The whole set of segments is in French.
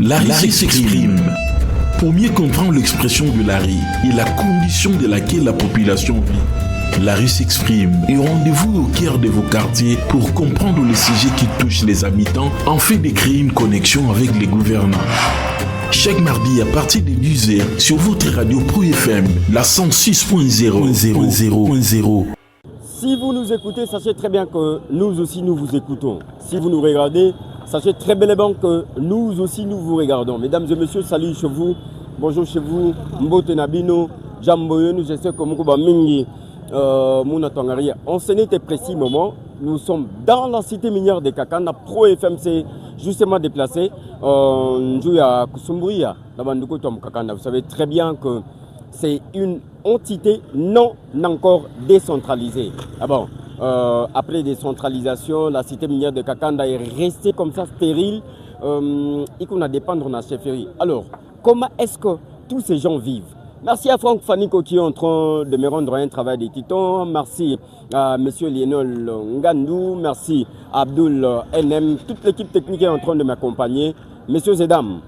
Larry s'exprime. Pour mieux comprendre l'expression de Larry et la condition de laquelle la population vit, Larry s'exprime et rendez-vous au cœur de vos quartiers pour comprendre les sujets qui touchent les habitants afin de créer une connexion avec les gouvernants. Chaque mardi à partir de 10h sur votre radio Pro FM, la 106.0. Si vous nous écoutez, sachez très bien que nous aussi nous vous écoutons. Si vous nous regardez, sachez très bellement que nous aussi nous vous regardons. Mesdames et messieurs, salut chez vous, bonjour chez vous, Mbote Nabino, Jamboyonu, je sais que Moukouba Mingi, Mouna Tongaria. En ce n'était précis moment, nous sommes dans la cité minière de Kakanda. Pro FM s'est justement déplacé. Nous sommes à Kusumbouya, Kakanda. Vous savez très bien que c'est une entité non encore décentralisée. Après décentralisation, la cité minière de Kakanda est restée comme ça stérile et qu'on a dépendre de la chefferie. Alors, comment est-ce que tous ces gens vivent? Merci à Franck Faniko qui est en train de me rendre un travail de titan. Merci à M. Lionel Ngandou. Merci à Abdul NM. Toute l'équipe technique est en train de m'accompagner. Messieurs et dames,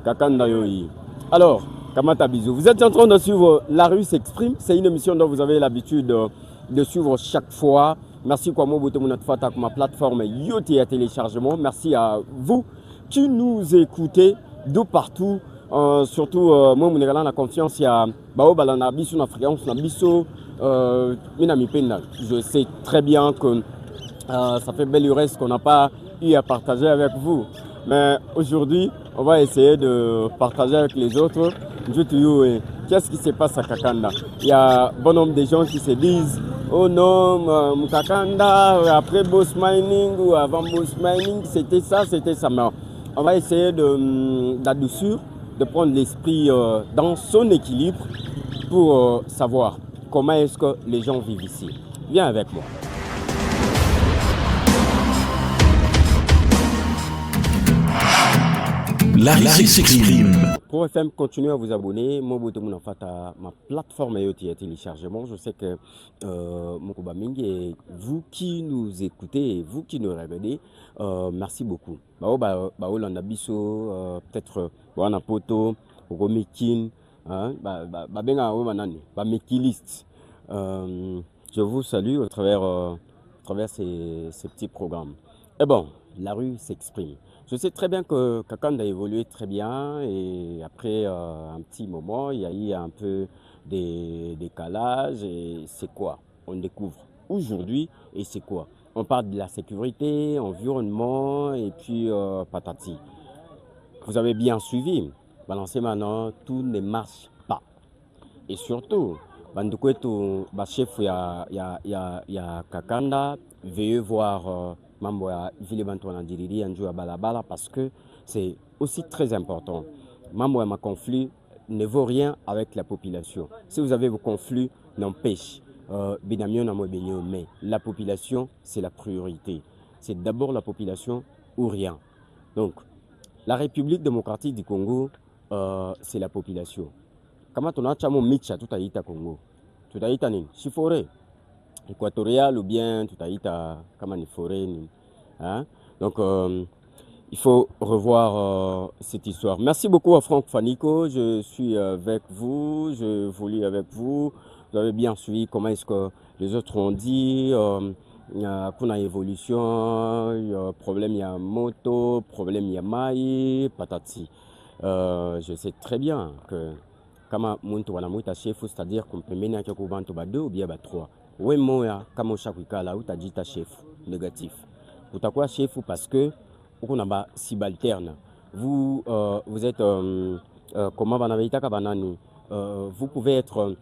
Kakanda Yoyi. Alors, Kamata Bisou, vous êtes en train de suivre La Rue s'exprime. C'est une émission dont vous avez l'habitude de suivre chaque fois. Merci Kwamo Botemounat Fatak, ma plateforme Yoti à téléchargement. Merci à vous qui nous écoutez de partout. Surtout, moi, je la confiance, il y a Balana Bissou, la fréquence, la Bissou, je sais très bien que ça fait belle uresse qu'on n'a pas eu à partager avec vous. Mais aujourd'hui, on va essayer de partager avec les autres. Qu'est-ce qui se passe à Kakanda? Il y a bon nombre de gens qui se disent oh non, Kakanda, après Boss Mining ou avant Boss Mining, c'était ça. Mais on va essayer d'adoucir, de prendre l'esprit dans son équilibre pour savoir comment est-ce que les gens vivent ici. Viens avec moi. Larry s'exprime. Pro FM, continuez à vous abonner. Moi, ma plateforme est téléchargement. Je sais que Mokouba Mingi et vous qui nous écoutez et vous qui nous regardez, merci beaucoup. Peut-être Wana Poto, Romekin, Mekilist. Je vous salue au travers ces petits programmes. Et bon, La Rue s'exprime. Je sais très bien que Kakanda a évolué très bien et après un petit moment, il y a eu un peu des décalages et c'est quoi? On découvre aujourd'hui et c'est quoi? On parle de la sécurité, environnement et puis patati. Vous avez bien suivi, balancez maintenant, tout ne marche pas. Et surtout, Bandukwetu, chef, il y a Kakanda, veuillez voir mambo ya vile bantu wanajiriri anjou ya balabala parce que c'est aussi très important. Mambo ya ma conflit ne vaut rien avec la population. Si vous avez vos conflits, n'empêche. Mais la population, c'est la priorité. C'est d'abord la population ou rien. Donc, la République démocratique du Congo, c'est la population. Comment on a chamo micha tout aïta Congo? Tout aïta ni chifore équatorial ou bien tout aïta comme une forêt. Hein? Donc il faut revoir cette histoire. Merci beaucoup à Franck Faniko. Je suis avec vous, je vous lis avec vous. Vous avez bien suivi comment est-ce que les autres ont dit. Il y a une évolution, il y a problème, il y a moto, problème, il y a maï, patati. Je sais très bien que kama muntu wanamuita chef, c'est-à-dire qu'on peut mener à bantu ba 2 ou bien ba 3. Ouais moya kama ushakikala utajita chef négatif. Utakuwa chef parce que on a subalterne. Vous vous êtes comment banani, vous pouvez être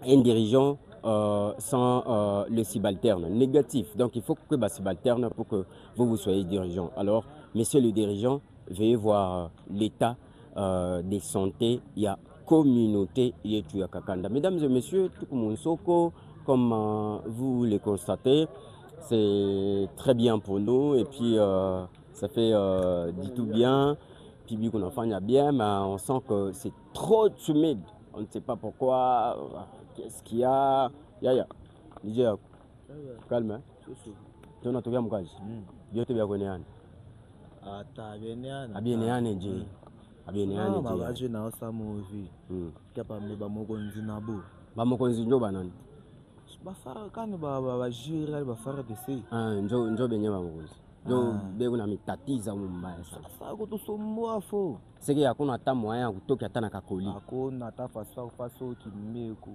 un dirigeant sans le subalterne négatif. Donc il faut que le subalterne pour que vous soyez dirigeant. Alors, messieurs les dirigeants, veuillez voir l'état des santé. Il y a communauté yetu Kakanda. Mesdames et messieurs, tout le monde soko, comme vous le constatez, c'est très bien pour nous et puis ça fait du tout bien. Puis qu'on enfant y a bien, mais on sent que c'est trop humide. On ne sait pas pourquoi. Qu'est-ce qu'il y a? Ya. DJ, calme. Hein? Tu as tout bien, Moukaji. Dieu te bien connu. Ah, t'as bien. Bien, Nji. abene Ah, yani mabaje na osamovi. Kapa meba mokonzi nabo. ba mokonzi njo banani Bafara kani ba jira bafara dese. njo benye ba mokonzi njo beko na mitatiza mbaya sana. Sasa kutusumbua fo. Seki hakuna hata moyen ya kutoka hata na kakoli. Hakuna hata faso kimeku.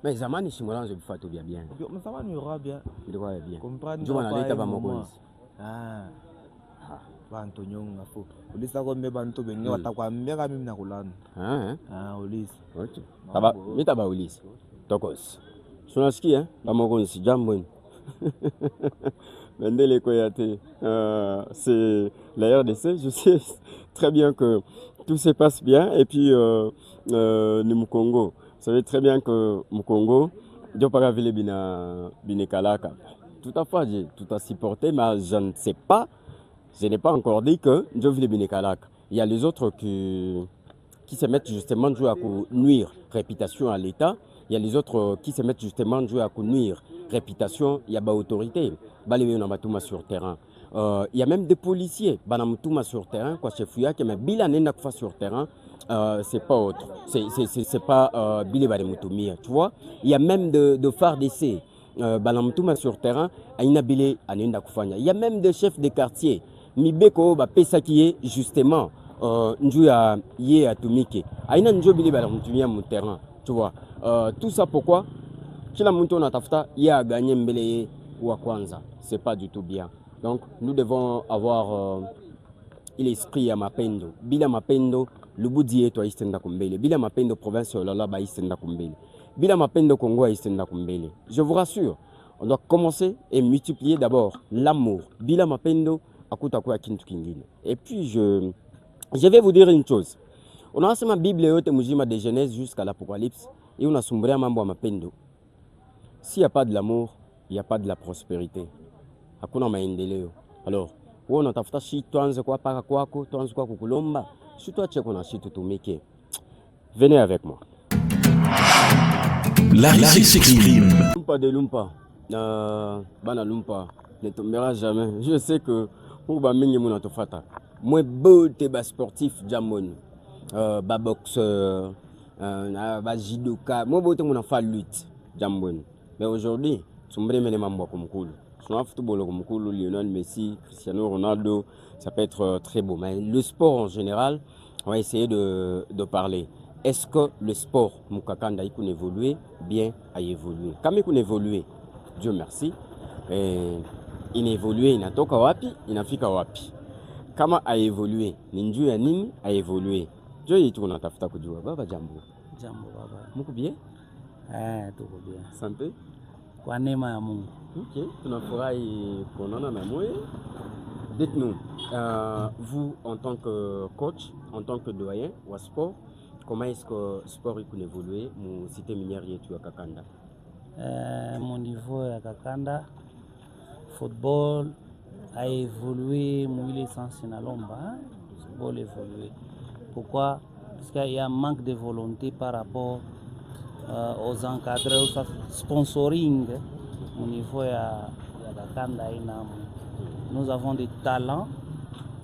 Mais zamani shimulanzo bifato bia bien. Zamani yora bien. Ndiko bien. Comprendre. Njo banaleta ba mokonzi. Bantu nyonga fo. Ulisa ko mbe bantu benye watakwambia kama mimi nakulana. Ulisa. Okay. Taba mitaba ulisa. Tokos. Tunasikia ba mokonzi jambo ni. Bendele Koyate, c'est la RDC. Je sais très bien que tout se passe bien. Et puis, le Congo, vous savez très bien que le Congo, je pas vu les Kalaka. Tout à fait, tout à supporté, mais je ne sais pas, je n'ai pas encore dit que je veux les Kalaka. Il y a les autres qui se mettent justement jouer à nuire réputation à l'État. Il y a les autres qui se mettent justement jouer à nuire réputation, il y a des autorités. Sur terrain. Il y a même des policiers sur terrain, quoi, chef Fouyak, mais Bilanenda sur terrain, c'est pas autre. C'est pas Bilé Bademutumia, tu vois. Il y a même de phares d'essai, sur terrain, Aina Bilé Anenda Koufania. Il y a même des chefs de quartier, Mibeko, Pesa qui est justement, Njuya Ye Atumike. Aina Njo Bilé Bademutumia mon terrain, tu vois. Tout ça pourquoi? Kila mtu anatafuta yeye a gagné mbele wa kwanza, c'est pas du tout bien. Donc nous devons avoir l'esprit ya mapendo. Bila mapendo lubudi yetu haistenda kumbele. Bila mapendo province olala ba haistenda kumbele. Bila mapendo Congo haistenda kumbele. Je vous rassure, on doit commencer et multiplier d'abord l'amour. Bila mapendo akuta kwa kintu kingine. Et puis je vais vous dire une chose. On a ma Bible yote mujima de Genèse jusqu'à l'Apocalypse et on a sombrea mambo ya mapendo. S'il n'y a pas de l'amour, il n'y a pas de la prospérité. Hakuna maendeleo. Alors, wewe unatafuta shi tuanze kwa paka kwako, tuanze kwa kukulomba. Si toi tu connais shi tutumike. Venez avec moi. Larry s'exprime. Lumpa de lumpa. Bana lumpa ne tombera jamais. Je sais que pour ba mingi muna tofata. Moi beauté ba sportif jamon. Ba boxeur, ba judoka. Moi beauté muna fa lutte jamon. Mais aujourd'hui, Lionel Messi, Cristiano Ronaldo, ça peut être très beau. Mais le sport en général, on va essayer de parler. Est-ce que le sport, Moukakanda, il peut évoluer? Bien, a évolué. Quand il peut évoluer, Dieu merci. Il a évolué, il a toka wapi, il a fika wapi. Kama a évolué, ninju ya nini a évolué. Dieu il tourne à tafuta kujua. Baba jambo. Jambo baba. Muko bien? Tuko bien. Santé? Kwa neema ya Mungu. Ok, tunafurahi kuonana na mwe. Dites-nous, vous en tant que coach, en tant que doyen ou sport, comment est-ce que le sport peut évoluer dans la cité minière yetu ya Kakanda? Mon niveau ya Kakanda, football a évolué, il est censé nalomba, football a évolué. Pourquoi? Parce qu'il y a un manque de volonté par rapport aux encadreurs, au sponsoring au niveau de Kakanda. Nous avons des talents,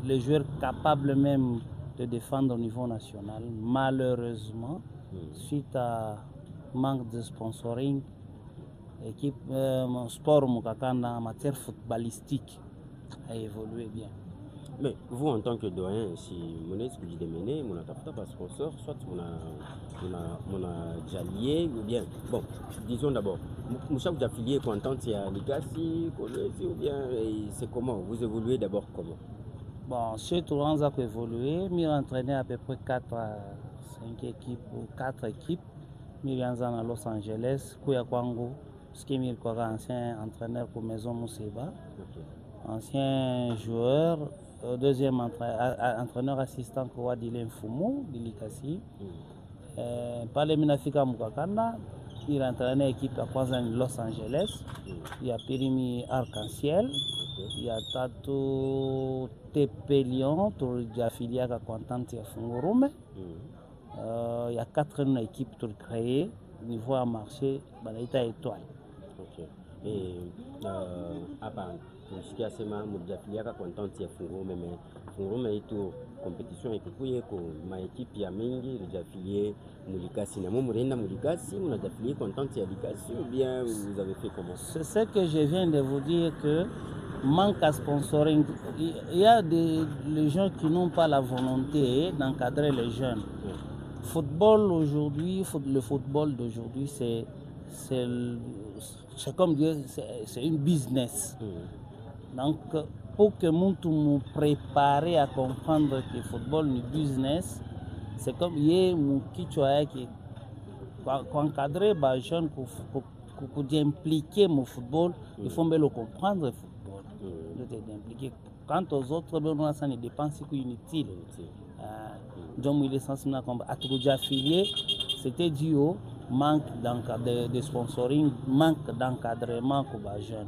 les joueurs capables même de défendre au niveau national. Malheureusement, suite à manque de sponsoring, l'équipe sport Mukakanda en matière footballistique a évolué bien. Mais vous, en tant que doyen, si vous avez ce que vous démenez, vous n'avez pas de sponsor, soit vous avez déjà lié, ou bien, bon, disons d'abord, vous avez affilié content à Legacy, ou bien, c'est comment? Vous évoluez d'abord comment? Bon, surtout, on a évolué, nous avons entraîné à peu près 4 à 5 équipes, ou 4 équipes, nous avons à Los Angeles, Kuya Kwango, ce qui est ancien entraîneur pour Maison Mousseba, ancien joueur. Deuxième entraîneur assistant pour Dylan Fumu, Dilikasi. Par les Minafika Mukakanda, il a entraîné l'équipe à Los Angeles. Il y a Pirimi Arc-en-Ciel. Il y a Tato Tepelion, qui est affilié à Quantante et Fungurume. Il y a 4 équipes créées au niveau à marché, Balaïta Étoile. Et à part, ce qui a sema mujafiliaka contente ya fungo mais funguruma itu compétition ikikuye ko ma équipe ya mingi déjà affilié Mulikasi na murenda Mulikasi on a affilié contente ya Likasi ou bien vous avez fait comment? C'est ce que je viens de vous dire que manque à sponsoring. Il y a les gens qui n'ont pas la volonté d'encadrer les jeunes. Football aujourd'hui, le football d'aujourd'hui, c'est comme dire, c'est une business. Donc, pour que nous nous préparer à comprendre que le football est un business, c'est comme il y a qui encadrer les jeunes pour impliquer mon football, il faut bien le comprendre le football. Quant aux autres, on a des dépenses inutiles. Donc, il est censé être déjà affilié, c'était dû au manque de sponsoring, manque d'encadrement pour les jeunes.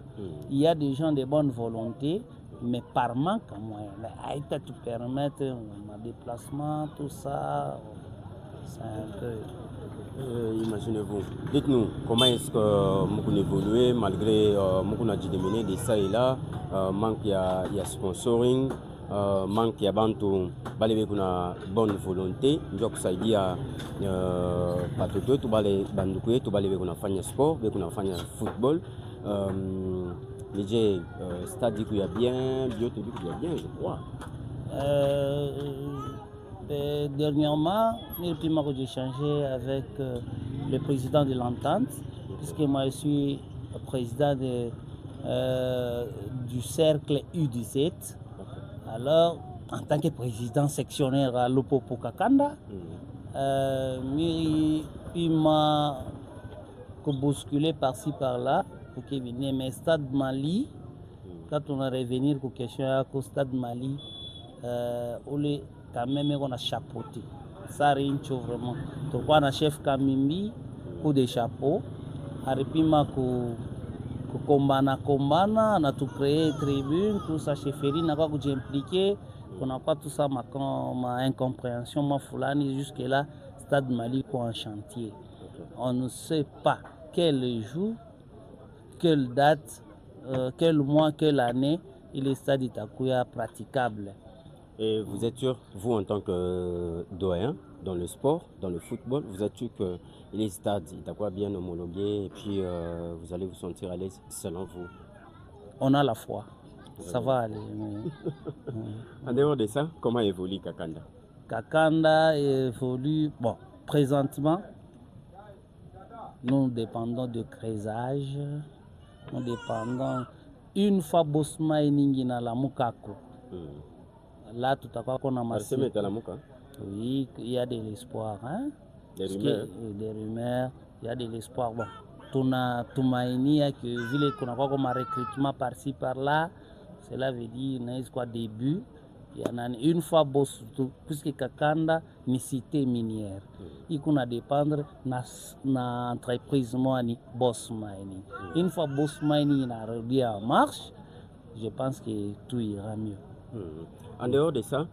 Il y a des gens de bonne volonté, mais par manque à moyen. Mais à te permettre un déplacement, tout ça, c'est un peu. Imaginez-vous, dites-nous comment est-ce que vous évoluez malgré vous avez démené de ça et là, manque il y a sponsoring, manque il y a bantu balé kuna bonne volonté, donc ça dit à patoto tout balé bandukué tout balé kuna fanya sport, kuna fanya football, les stade dit qu'il y a bien, bio tout dit qu'il y a bien, je crois. Dernièrement, j'ai échangé avec le président de l'entente, puisque moi je suis président du cercle U17. Alors, en tant que président sectionnaire à Lopopo Kakanda, il m'a bousculé par-ci par-là pour qu'il vienne. Mais Stade Mali, quand on a revenir pour question au Stade Mali, quand même on a chapeauté. Ça rincho vraiment. Donc on a chef Kamimbi, coup de chapeau. Aripima ko kombana, on a tout créé tribune, tout ça chefferie, n'a pas impliqué. On n'a pas tout ça ma incompréhension, ma foulani jusque là, Stade Mali pour un chantier. On ne sait pas quel jour, quelle date, quel mois, quelle année il est Stade Itakuya praticable. Et vous êtes sûr, vous en tant que doyen dans le sport, dans le football, vous êtes sûr que les stades, il quoi bien homologué et puis vous allez vous sentir à l'aise selon vous? On a la foi, ça va aller. En dehors de ça, comment évolue Kakanda? Kakanda évolue, bon, présentement, nous dépendons de crézage, nous dépendons une fois Bosma et Ningina la Mukako. Là, tout à coup, on a massé. Oui, il y a de l'espoir. Hein? Des rumeurs. Des rumeurs, il y a de l'espoir. Bon, tout maïnia que vu qu'on a quoi comme un recrutement par-ci par-là, cela veut dire n'est-ce quoi début. Il y en a une fois boss puisque Kakanda ni cité minière. Il qu'on a dépendre na entreprise moi ni boss mining. Une fois boss mining na bien en marche, je pense que tout ira mieux. En dehors de ça,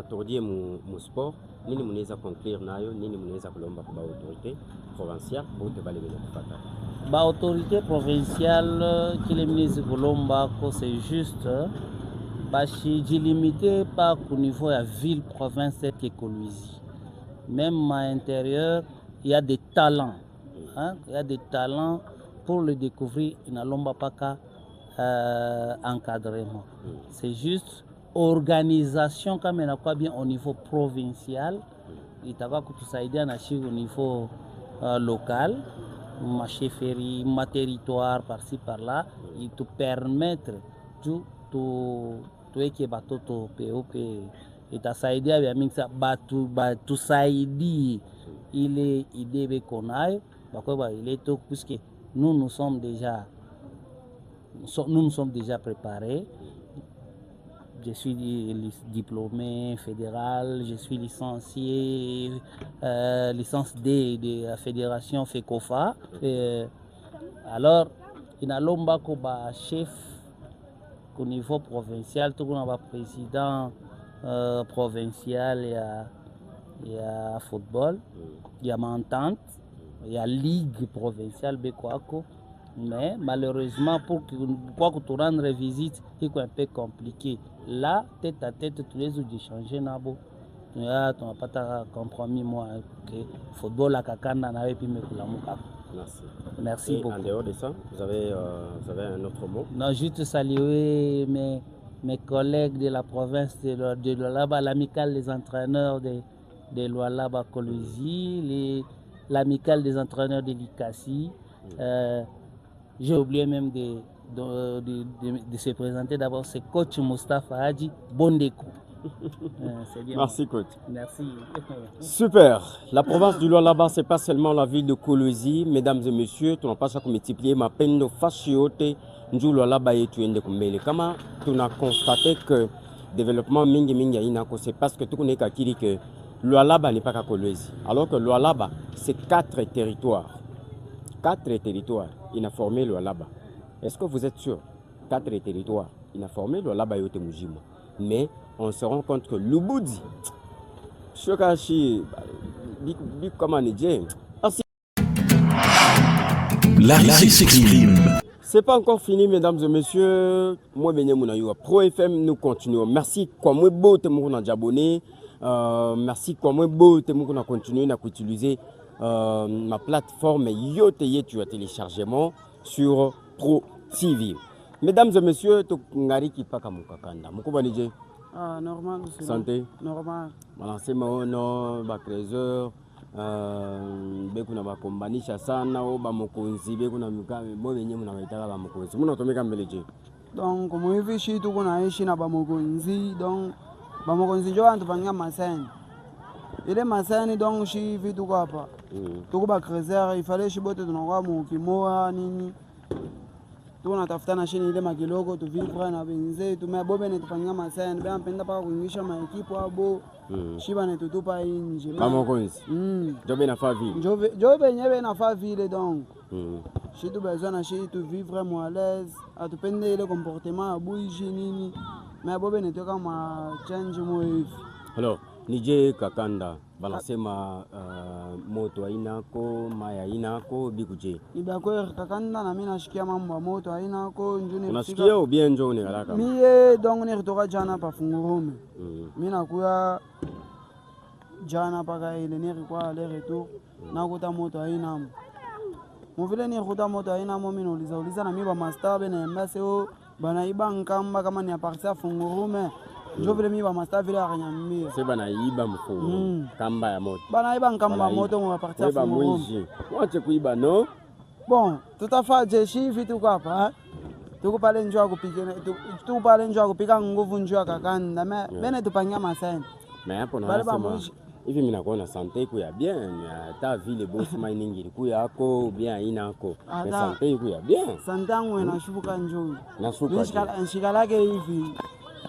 tordie mon sport, nini muneza conclure nayo, nini muneza kulomba kwa autorité provinciale pour te balayer le pata. Ba autorité provinciale qui les ministres kulomba ko c'est juste bashi limité pas au niveau de la ville province qui Kolwezi. Même à l'intérieur, il y a des talents. Hein? Il y a des talents pour le découvrir, il n'a pas qu'à encadrement. C'est juste organisation quand même quoi bien au niveau provincial, il t'a pas tout ça aider au niveau local, ma chefferie, ma territoire par-ci par-là, il te permettre tout que bateau to POP et ta saïdi avec un ça batu saïdi il est idée qu'on aille il est tout puisque nous nous sommes déjà préparés. Je suis diplômé fédéral, je suis licencié, licence D de la fédération FECOFA. Alors, il y a l'omba comme chef au niveau provincial, tout le monde a président provincial, il y a football, il y a entente, il y a ligue provinciale Bekwako. Mais malheureusement, pour que tu rendre visite, c'est un peu compliqué. Là, tête à tête, tous les jours d'échanger, nabo. Tu n'as pas compromis, moi, que football la kakana na et puis me kulamuka. Merci. Merci et beaucoup. En dehors de ça, vous avez un autre mot? Non, juste saluer mes collègues de la province de Lualaba, l'amicale des entraîneurs de Lualaba Kolwezi, l'amicale des entraîneurs de l'Ikasi. J'ai oublié même de se présenter d'abord, c'est coach Mustafa Hadji Bondeko. C'est bien. Merci coach. Merci. Super. La province du Lualaba, c'est pas seulement la ville de Kolwezi, mesdames et messieurs, tu n'as pas à multiplier ma peine de fachiote, nous Lualaba et tu es de Kumbele. Comment tu as constaté que développement mingi inako, c'est parce que tu connais que Lualaba n'est pas qu'à Kolwezi. Alors que Lualaba, c'est 4 territoires. 4 territoires, il a formé Lualaba. Est-ce que vous êtes sûr? 4 territoires, il a formé Lualaba et Otemujima. Mais on se rend compte que Lubudi, Larry s'exprime. C'est pas encore fini, mesdames et messieurs. Moi, Pro FM, nous continuons. Merci, quoi, moi, beau, t'es mon abonné. Merci, quoi, moi, beau, t'es mon continuer à utiliser ma plateforme Yoteye, tu as téléchargement sur Pro TV. Mesdames et messieurs, tu ngari qui pas comme kakanda. Moko banije. Ah, normal. Santé. Normal. Balancer maono, ba trésor, bekuna ba kombanisha sana o ba mokonzi bekuna mukame bo benye muna baitaka ba mokonzi. Muna tomeka mbeleje. Donc comme hivi shi tuko naishi na ba mokonzi, donc ba mokonzi jo antu banga masani. Ile masani donc shi vitu tuko hapa. Tuko ba trésor, il fallait shi bote tunakuwa mukimoa nini. Tunatafutana chini ile makiloko tuvivra na benzetu bobe netufanyia masani bea mpenda paka kuingisha maekipo abo shiba netutupa inje bamokonzi jobe na fa vile jobe nyebe na fa vile donc shitu besoin na shitu vivre à l'aise atupende ile comportement abuishi nini bobe netoka ma change mo hivi. Alors nije kakanda banasema moto hainako maya hainako bikuje ibakwe kakanda na mimi nashikia mambo ya moto hainako njuni unasikia au bien njoo ni haraka mie donc niritoka jana pa Fungurume mimi nakuya jana paka ile nilikuwa le retour nakuta moto hainamo muvile nikuta moto hainamo mimi nauliza na mimi ba master bena yambase o banaiba nkamba kama ni apartia Fungurume. Je veux me master vile akanyambia. C'est banaiba mfumo kamba ya moto. Banaiba nkamba moto mwa partir kwa mwingi. Wache kuiba no? Bon, tutafaa jeshi vitu kwa hapa. Tuko pale njoo kupika tuko pale njoo kupika nguvu njoo kakanda. Bene tupanya masani. Mais hapo na nasema hivi mimi nakuona sante ku ya bien hata vile boss mining ilikuwa yako bien inako. Mais sante iko ya bien. Sante yangu inashuka njoo. Nashuka. Nishikalake hivi.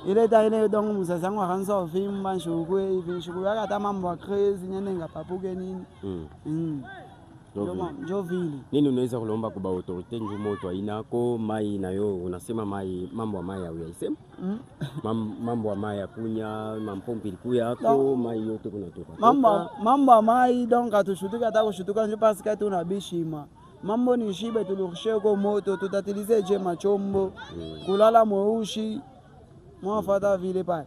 Ile taile donc muzazangu akanza ovimba nshukwe hivi nshukwe akata mambo ya crazy nyene ngapapuke nini njo vile nini unaweza kulomba kwa autorite njo moto inako mai nayo unasema mai mambo ya mai ya uyaisema mambo ya mai ya kunya mampompi ilikuwa yako mai yote kunatoka mambo ya mai donc atushutuka hata kushutuka njo parce que tunabishima mambo ni shibe tulirushe kwa moto tutatilize je machombo kulala mweushi mwafata vile pale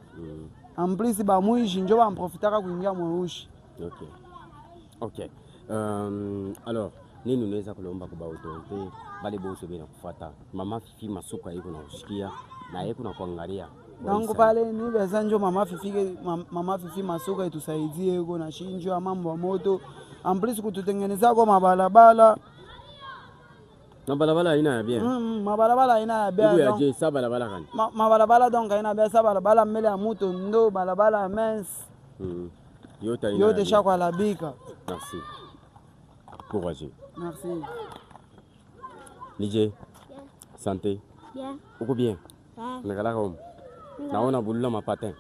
en plus ba mwishi njo bamprofitaka kuingia mweushi. OK. Alors nini unaweza kulomba kwa autorite bale bose bena kufuata mama Fifi Masuka yuko na kushikia na yeye kuna kuangalia donc pale ni beza njo mama Fifi Masuka itusaidie yuko na shinjo ya mambo ya moto en plus kututengeneza kwa mabalabala. Mabalabala ina ya bien. Mabalabala ina ya bien. Ibu ya je sa balabala kan. Mabalabala donc ina bien sa balabala mbele ya moto ndo balabala mince. Yote ina. Yote shakwa labika. Merci. Courage. Merci. Nije. Santé. Bien. Uko bien? Nakala kom. Naona bulula mapatin.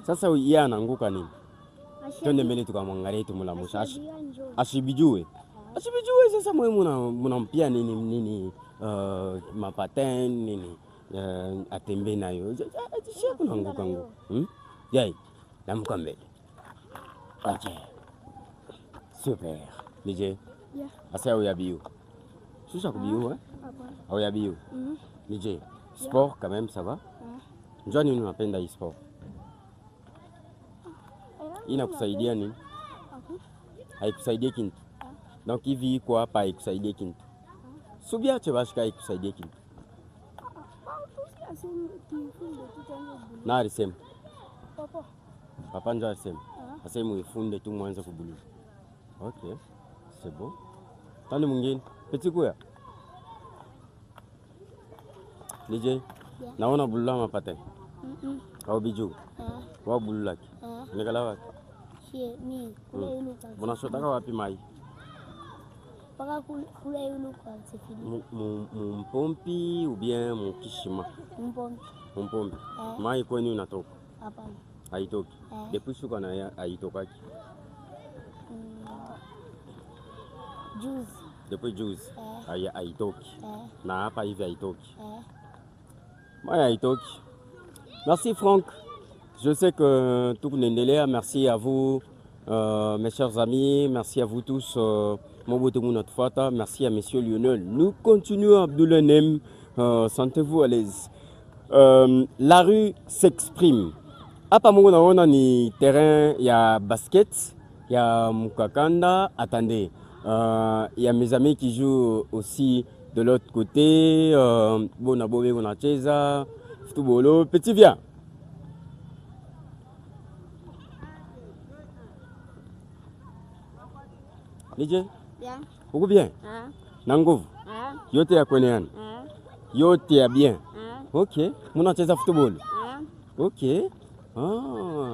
Sasa yeye anaanguka nini? Twende mbele tukamwangalie tumulamusha. Ashibijue. Ashibijue sasa mwe munampia nini mapatin nini atembe nayo. Sio kunaanguka ngo. Yai. Namuka mbele. OK. Super. Nije. Yeah. Asa uya biu. Susha kubiu Au Yabio. DJ, sport quand même, ça va? Njoo nini unapenda hii sport? Inakusaidia nini? Haikusaidia kintu. Donc hivi iko hapa haikusaidia kintu. Subia chebashika haikusaidia kintu. Na alisema. Papa njoo alisema. Asema uifunde tu mwanzo kubulu. OK. C'est bon. Tani mwingine. Petit kuya. DJ. Naona bulula mapate. Au biju. Wa bulula ki. Nikala wapi? Ni Unashotaka wapi mai? paka kule yulu kwa Sefili. Mpompi ou bien mkishima? Mpompi. Mpompi. Mai kwani unatoka? Hapana. Haitoki. Depuis shuka na haitokaki. Juzi. Depuis juzi. Haitoki. Na hapa hivi haitoki. Mai haitoki. Merci Franck. Je sais que tout n'endelea. Merci à vous, mes chers amis. Merci à vous tous. Merci à Monsieur Lionel. Nous continuons Abdoulaye Nem. Sentez-vous à l'aise. La rue s'exprime. Hapa Mungu naona ni terrain ya basket, ya mukakanda. Attendez, il y a mes amis qui jouent aussi de l'autre côté. Bona bobe bona cheza, futbolo. Petit viens. DJ? Bien. Uko bien? Na nguvu? Yote ya kweneana? Yote ya bien? OK. Munacheza football? OK.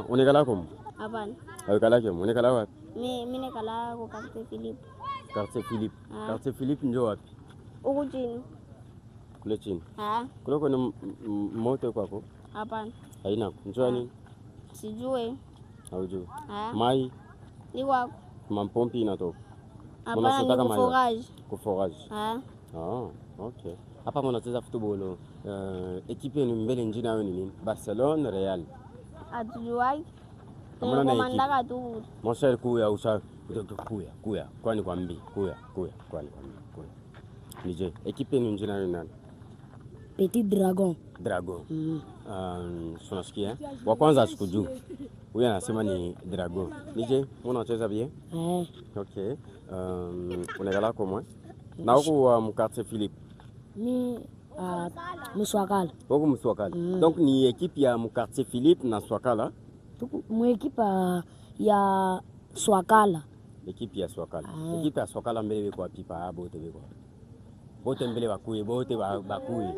Unekala komo? Hapana. Unekala komo? Unekala wapi? Mimi nekala kwa Quartier Philippe. Quartier Philippe. Quartier Philippe ndio wapi? Huko chini. Kule chini. Kule kuna moto kwako? Hapana. Haina. Njoo nini? Sijui. Haujui. Mai? Ni wako. Mampompi inatoka. Hapana, ni kuforage. Kuforage. OK. Hapa mnacheza football. Equipe ni mbele njina yao ni nini? Barcelone, Real. Atujuai. Kama na mandaka tu. Mon cher kuya usha kuya. Kwani kwambi kuya. Kwani kuya. Nije. Equipe ni njina yao ni nani? Petit Dragon. Dragon. Tunasikia. Wa kwanza sikujua. Huyu anasema ni Dragon. Nije, unacheza bien? OK. Unagala comment? Na huko mkartie Philippe. Ni Mswakala. Huko Mswakala. Donc ni equipe ya mkartie Philippe na Swakala. Mu equipe ya Swakala. Equipe ya Swakala. Equipe ya Swakala mbele kwa pipa bote beko. Bote mbele bakuye, bote bakuye.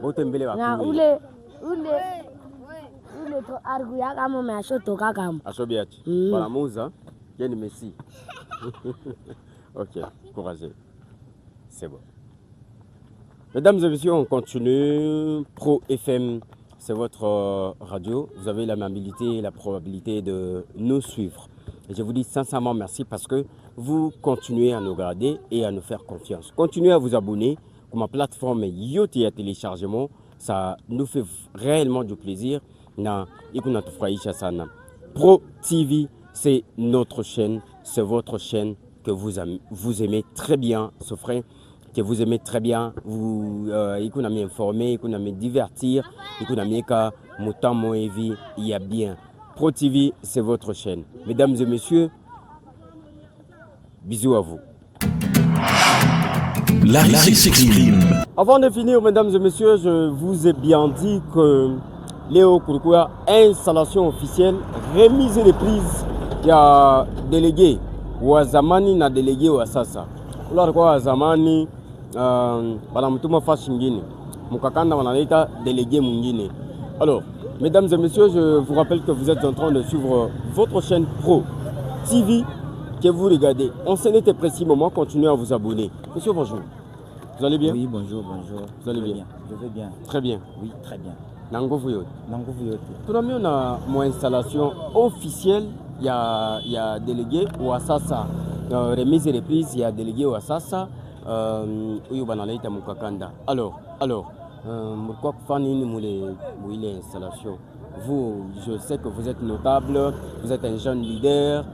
Bote mbele bakuye. Na ule to arguya kama mashoto kama. Ashobiachi. Para muza, yeni Messi. OK, courageux. C'est bon. Mesdames et messieurs, on continue. Pro FM, c'est votre radio. Vous avez l'amabilité et la probabilité de nous suivre. Et je vous dis sincèrement merci parce que vous continuez à nous regarder et à nous faire confiance. Continuez à vous abonner. Comme ma plateforme Yoti à téléchargement, ça nous fait réellement du plaisir. Pro TV, c'est notre chaîne, c'est votre chaîne que vous aimez très bien, ce frère, que vous aimez très bien, vous écoutez informer, écoutez divertir, écoutez ka mutan moevi, il y a bien. Pro TV, c'est votre chaîne. Mesdames et messieurs, bisous à vous. La rue s'exprime. Avant de finir, mesdames et messieurs, je vous ai bien dit que Léo Kouroukoua, installation officielle, remise de prise, il y a délégué wa zamani na délégué wa sasa. Ula kwa zamani bala mtuma fashi ngine. Mukakanda wanaleta délégué mwingine. Alors, mesdames et messieurs, je vous rappelle que vous êtes en train de suivre votre chaîne Pro TV que vous regardez. En ce n'était précis moment, continuez à vous abonner. Monsieur, bonjour. Vous allez bien? Oui, bonjour. Vous allez bien? Je vais bien. Très bien. Oui, très bien. Nangovu yote. Tunamio na mon installation officielle, il y a délégué wa sasa. Remise et reprise, il y a délégué wa sasa. Uyu banalaita mukakanda. Alors, pourquoi faire une installation? Vous, je sais que vous êtes notable, vous êtes un jeune leader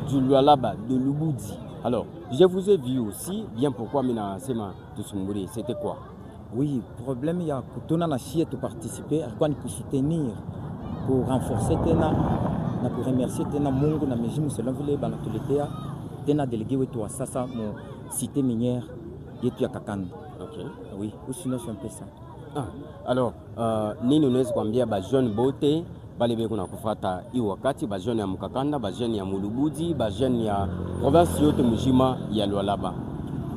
du Lualaba, de Lubudi. Alors, je vous ai vu aussi, bien pourquoi Mina Sema Tusumburi, c'était quoi? Oui, problème, il y a que na chier de participer, pour soutenir, pour renforcer tena, pour remercier tena Mungu na mejimu selon vile bana tuletea, tena délégué wetu wa sasa mo cité minière yetu ya Kakanda. Ok. Oui, ou sinon c'est un peu ça. Ah, alors, nini unaweza kuambia ba jeune bote bale beko na kufata hii wakati ba jeune ya Mukakanda, ba jeune ya Mulubudi, ba jeune ya province yote mjima ya Lualaba?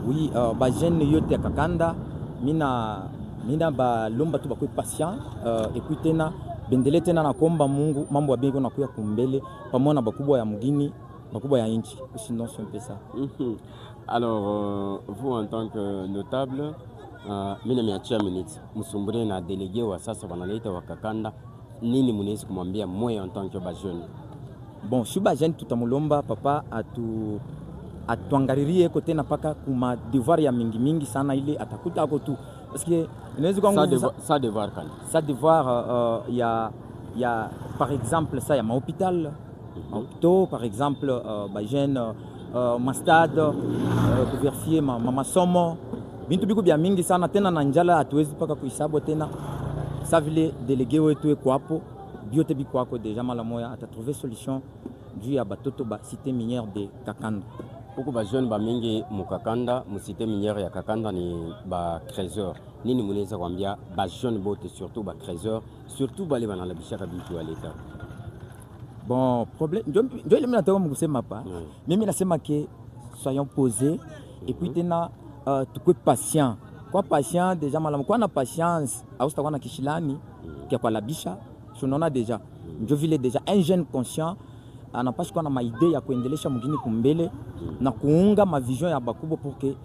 Oui, ba jeune yote ya Kakanda, mina ba lomba tu bakwe patient, et puis tena bendele tena na komba Mungu mambo ya beko na kuya kumbele pamoja na bakubwa ya mugini, bakubwa ya inchi. Sinon c'est un peu ça. Alors, vous en tant que notable, mina miachia minutes Musumburi na délégué wa sasa wanaleta wa Kakanda, nini munaweza kumwambia mwe en tant que ba jeune? Bon, si ba jeune tutamulomba papa atuangalirie kote na paka kuma devoir ya mingi sana ile atakuta ako tu parce que inaweza kwa ça devoir kan ça devoir ya par exemple ça ya mahôpital hôpitaux par exemple ba jeune mastade pour vérifier masomo bintu biko bya mingi sana tena na njala hatuwezi paka kuhesabu tena ça vile délégué wetu kwa hapo biote biko kwako deja mala moya atatrouver solution juu ya batoto ba cité minière de Kakanda. Beaucoup ba jeune ba mingi Mukakanda, mu cité minière ya Kakanda ni ba trésor. Nini munaweza kuambia ba jeune bote surtout ba trésor, surtout bale bana la bishaka bitu à l'état? Bon, problème ndio ile mimi nataka mkusema hapa. Mimi nasema ke soyons posés et puis tena tukue patient. Kwa patient déjà malamu kwa na patience, au sitakuwa na kishilani kia kwa labisha, tunaona déjà. Ndio vile déjà un jeune conscient anapaswa kuwa na maide ya kuendelesha mgini kumbele na kuunga mavision ya bakubwa pour que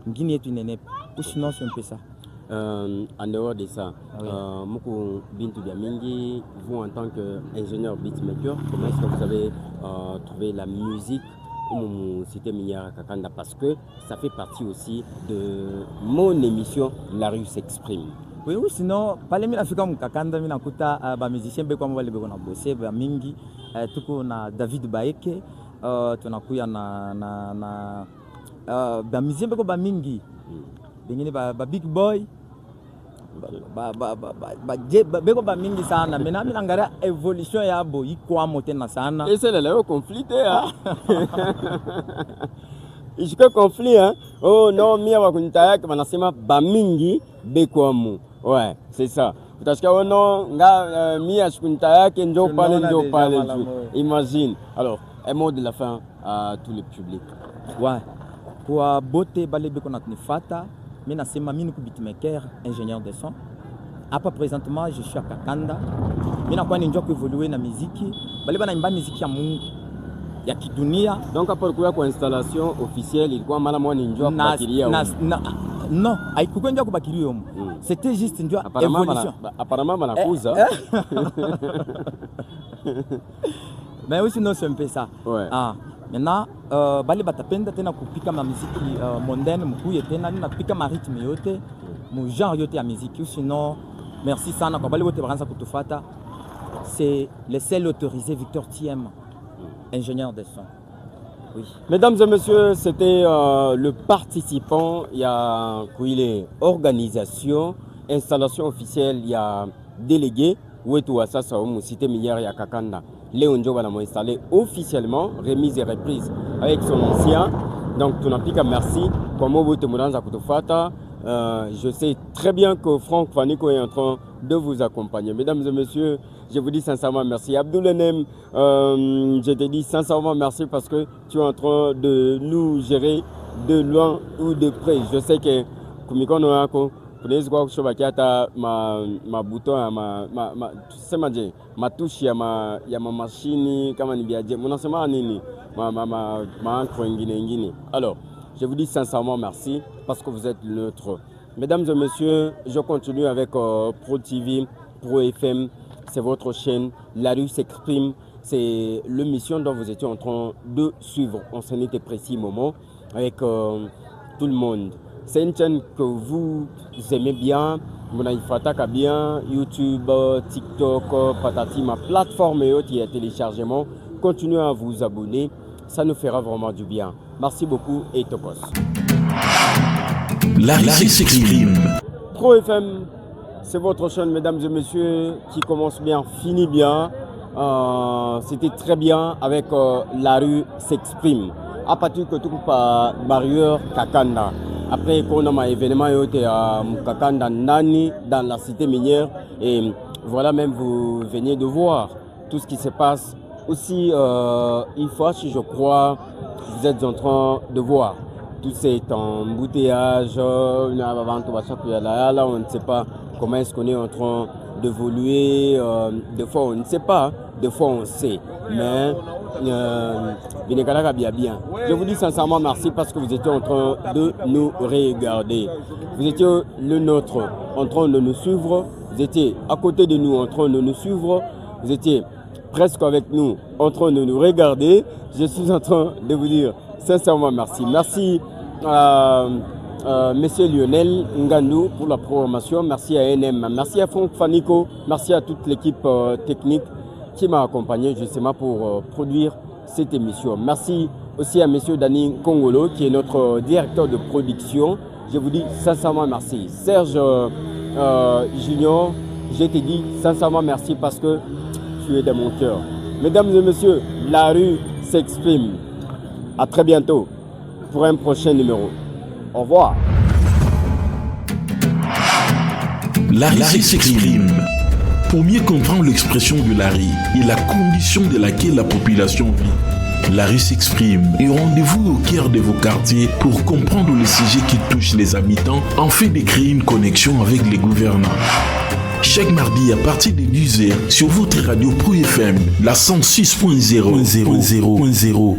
mgini yetu inenepe. Sinon c'est un peu ça. En dehors de ça, Moukou Bintou Diamingi, vous en tant qu'ingénieur beatmaker, comment est-ce que vous avez trouvé la musique au cité minière à Kakanda? Parce que ça fait partie aussi de mon émission La rue s'exprime. Oui, sinon, parler de l'Afrique comme Kakanda, je suis un musicien qui a bossé, mingi, tuko na David Baeke, tunakuya na musicien qui a mingi, Big Boy, beko ba mingi sana. Mena mimi naangalia evolution yabo iko tena sana. Et c'est le conflit hein. Ishika conflit hein. Oh non, mimi wakunitaya kama nasema ba mingi beko mu. Ouais, c'est ça. Parce que non, nga mimi ashukunitaya ke ndio pale. Imagine. Alors, un mot de la fin à tout le public. Ouais. Pour beauté balé beko na tunifata. Je suis un beatmaker, ingénieur de son. Après présentement, je suis à Kakanda. Je suis évolué dans la musique. Je suis dans la musique ya kidunia. Donc après quoi installation officielle, il y a un bakiria. Non, c'était juste une évolution. Apparemment, manakuza. Mais aussi non, c'est un peu ça. Ouais. Maintenant, bali batapenda tena kupika ma muziki mondaine mkuye tena na pika ma rythme yote mu genre yote ya muziki. Sinon merci sana kwa bali wote baranza kutufata. C'est le seul autorisé Victor Thiem, ingénieur de son. Oui. Mesdames et messieurs, c'était le participant, il y a organisation, installation officielle, il y a délégué wetu wa sasa mu cité minière ya Kakanda. Léon Djoba l'a installé officiellement, remise et reprise avec son ancien. Donc, tu n'as plus qu'à merci. Je sais très bien que Franck Faniko est en train de vous accompagner. Mesdames et messieurs, je vous dis sincèrement merci. Abdoulanem, je te dis sincèrement merci parce que tu es en train de nous gérer de loin ou de près. Je sais que Kumiko Noako, ma bouton ma touche ya ma machine kama ni biaje munasema nini ma encre ingine. Alors je vous dis sincèrement merci parce que vous êtes neutre. Mesdames et messieurs, je continue avec Pro TV, Pro FM, c'est votre chaîne La rue s'exprime, c'est l'émission dont vous étiez en train de suivre en ce n'était précis moment avec tout le monde. C'est une chaîne que vous aimez bien, vous n'avez pas bien, YouTube, TikTok, patati, ma plateforme et autres, il y a téléchargement. Continuez à vous abonner, ça nous fera vraiment du bien. Merci beaucoup et tokos. La rue s'exprime. Pro FM, c'est votre chaîne, mesdames et messieurs, qui commence bien, finit bien. C'était très bien avec La rue s'exprime. À partir que tout par barrière Kakanda. Après qu'on a un événement à Kakanda Nani dans la cité minière. Et voilà, même vous venez de voir tout ce qui se passe. Aussi, une fois, si je crois, vous êtes en train de voir tout cet embouteillage. Là, on ne sait pas comment est-ce qu'on est en train d'évoluer. Des fois, on ne sait pas. Des fois, on sait. Mais je vous dis sincèrement merci parce que vous étiez en train de nous regarder. Vous étiez le nôtre en train de nous suivre. Vous étiez à côté de nous en train de nous suivre. Vous étiez presque avec nous en train de nous regarder. Je suis en train de vous dire sincèrement merci. Merci à Monsieur Lionel Ngandou pour la programmation. Merci à NM. Merci à Franck Fanico. Merci à toute l'équipe technique qui m'a accompagné justement pour produire cette émission. Merci aussi à Monsieur Dani Kongolo qui est notre directeur de production. Je vous dis sincèrement merci. Serge Junior, je te dis sincèrement merci parce que tu es dans mon cœur. Mesdames et messieurs, La rue s'exprime. À très bientôt pour un prochain numéro. Au revoir. La rue s'exprime. Pour mieux comprendre l'expression de la rue et la condition de laquelle la population vit, La rue s'exprime et rendez-vous au cœur de vos quartiers pour comprendre les sujets qui touchent les habitants afin de créer une connexion avec les gouvernants. Chaque mardi à partir de 10h sur votre radio Pro FM, la 106.0.